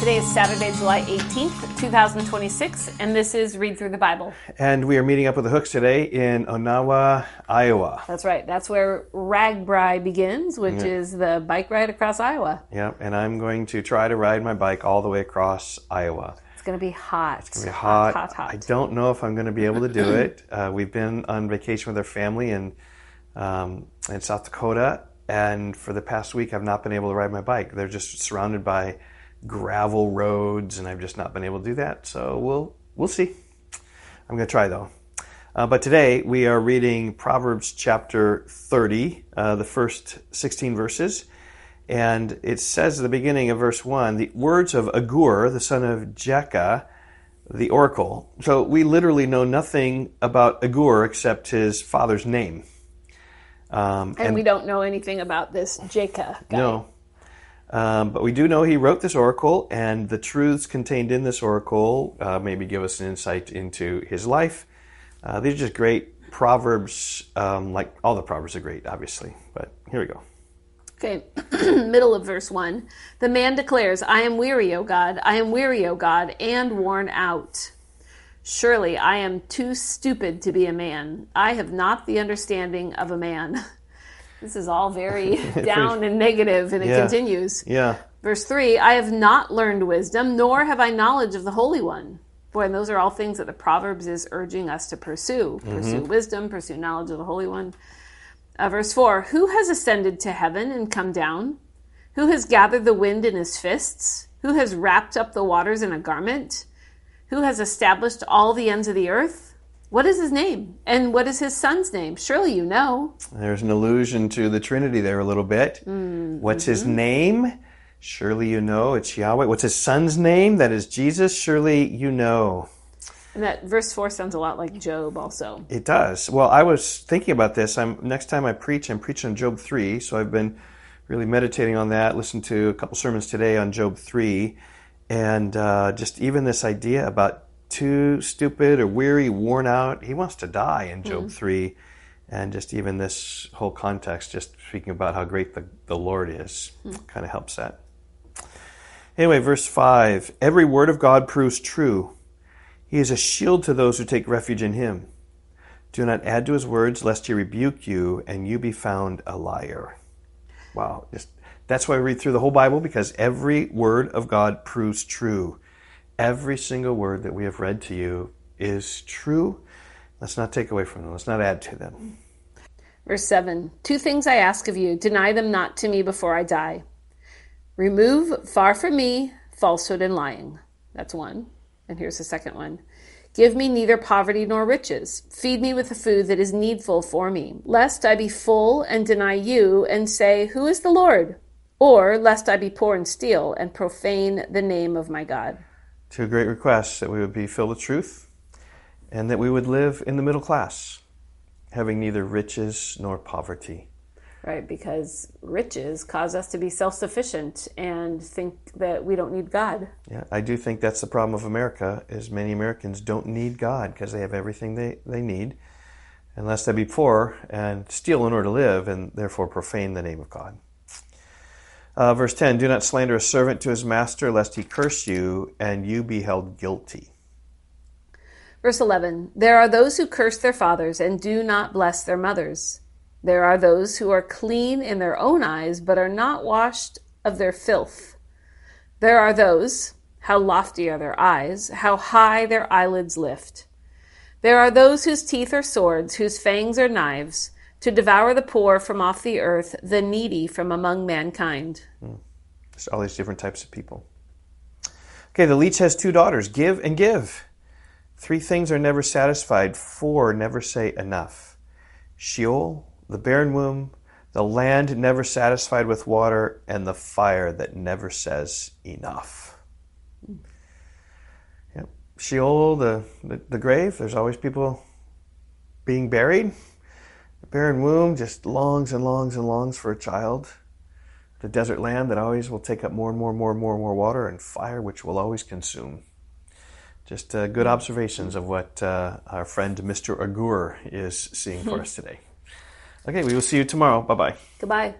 Today is Saturday, July 18th, 2026, and this is Read Through the Bible. And we are meeting up with the Hooks today in Onawa, Iowa. That's right. That's where RAGBRAI begins, which is the bike ride across Iowa. Yeah, and I'm going to try to ride my bike all the way across Iowa. It's going to be hot. It's going to be hot. Hot. I don't know if I'm going to be able to do it. We've been on vacation with our family in South Dakota, and for the past week I've not been able to ride my bike. They're just surrounded by gravel roads, and I've just not been able to do that. So we'll see. I'm going to try though. But today we are reading Proverbs chapter 30, the first 16 verses. And it says at the beginning of verse 1, the words of Agur, the son of Jekah, the oracle. So we literally know nothing about Agur except his father's name. And we don't know anything about this Jekah guy. No. But we do know he wrote this oracle, and the truths contained in this oracle maybe give us an insight into his life. These are just great Proverbs, like all the Proverbs are great, obviously. But here we go. Okay, middle of verse 1. The man declares, I am weary, O God, I am weary, O God, and worn out. Surely I am too stupid to be a man. I have not the understanding of a man. This is all very down and negative, and it continues. Yeah. Verse 3, I have not learned wisdom, nor have I knowledge of the Holy One. Boy, and those are all things that the Proverbs is urging us to pursue. Pursue wisdom, pursue knowledge of the Holy One. Verse 4, who has ascended to heaven and come down? Who has gathered the wind in his fists? Who has wrapped up the waters in a garment? Who has established all the ends of the earth? What is his name? And what is his son's name? Surely you know. There's an allusion to the Trinity there a little bit. What's his name? Surely you know. It's Yahweh. What's his son's name? That is Jesus. Surely you know. And that verse 4 sounds a lot like Job also. It does. Well, I was thinking about this. Next time I preach, I'm preaching on Job 3. So I've been really meditating on that. Listened to a couple sermons today on Job 3. And just even this idea about too stupid or weary, worn out. He wants to die in Job 3. And just even this whole context, just speaking about how great the Lord is, kind of helps that. Anyway, verse 5. Every word of God proves true. He is a shield to those who take refuge in him. Do not add to his words, lest he rebuke you, and you be found a liar. Wow. That's why I read through the whole Bible, because every word of God proves true. Every single word that we have read to you is true. Let's not take away from them. Let's not add to them. Verse 7. 2 things I ask of you. Deny them not to me before I die. Remove far from me falsehood and lying. That's one. And here's the second one. Give me neither poverty nor riches. Feed me with the food that is needful for me, lest I be full and deny you and say, who is the Lord? Or lest I be poor and steal and profane the name of my God. 2 great requests: that we would be filled with truth, and that we would live in the middle class, having neither riches nor poverty. Right, because riches cause us to be self-sufficient and think that we don't need God. Yeah, I do think that's the problem of America, is many Americans don't need God because they have everything they need, unless they be poor and steal in order to live, and therefore profane the name of God. Verse 10, do not slander a servant to his master, lest he curse you, and you be held guilty. Verse 11, there are those who curse their fathers and do not bless their mothers. There are those who are clean in their own eyes, but are not washed of their filth. There are those, how lofty are their eyes, how high their eyelids lift. There are those whose teeth are swords, whose fangs are knives, to devour the poor from off the earth, the needy from among mankind. There's all these different types of people. Okay, the leech has 2 daughters. Give and give. 3 things are never satisfied. 4 never say enough. Sheol, the barren womb, the land never satisfied with water, and the fire that never says enough. Yep. Sheol, the grave, there's always people being buried. The barren womb just longs and longs and longs for a child. The desert land that always will take up more and more and more and more and more water, and fire which will always consume. Just good observations of what our friend Mr. Agur is seeing for us today. Okay, we will see you tomorrow. Bye-bye. Goodbye.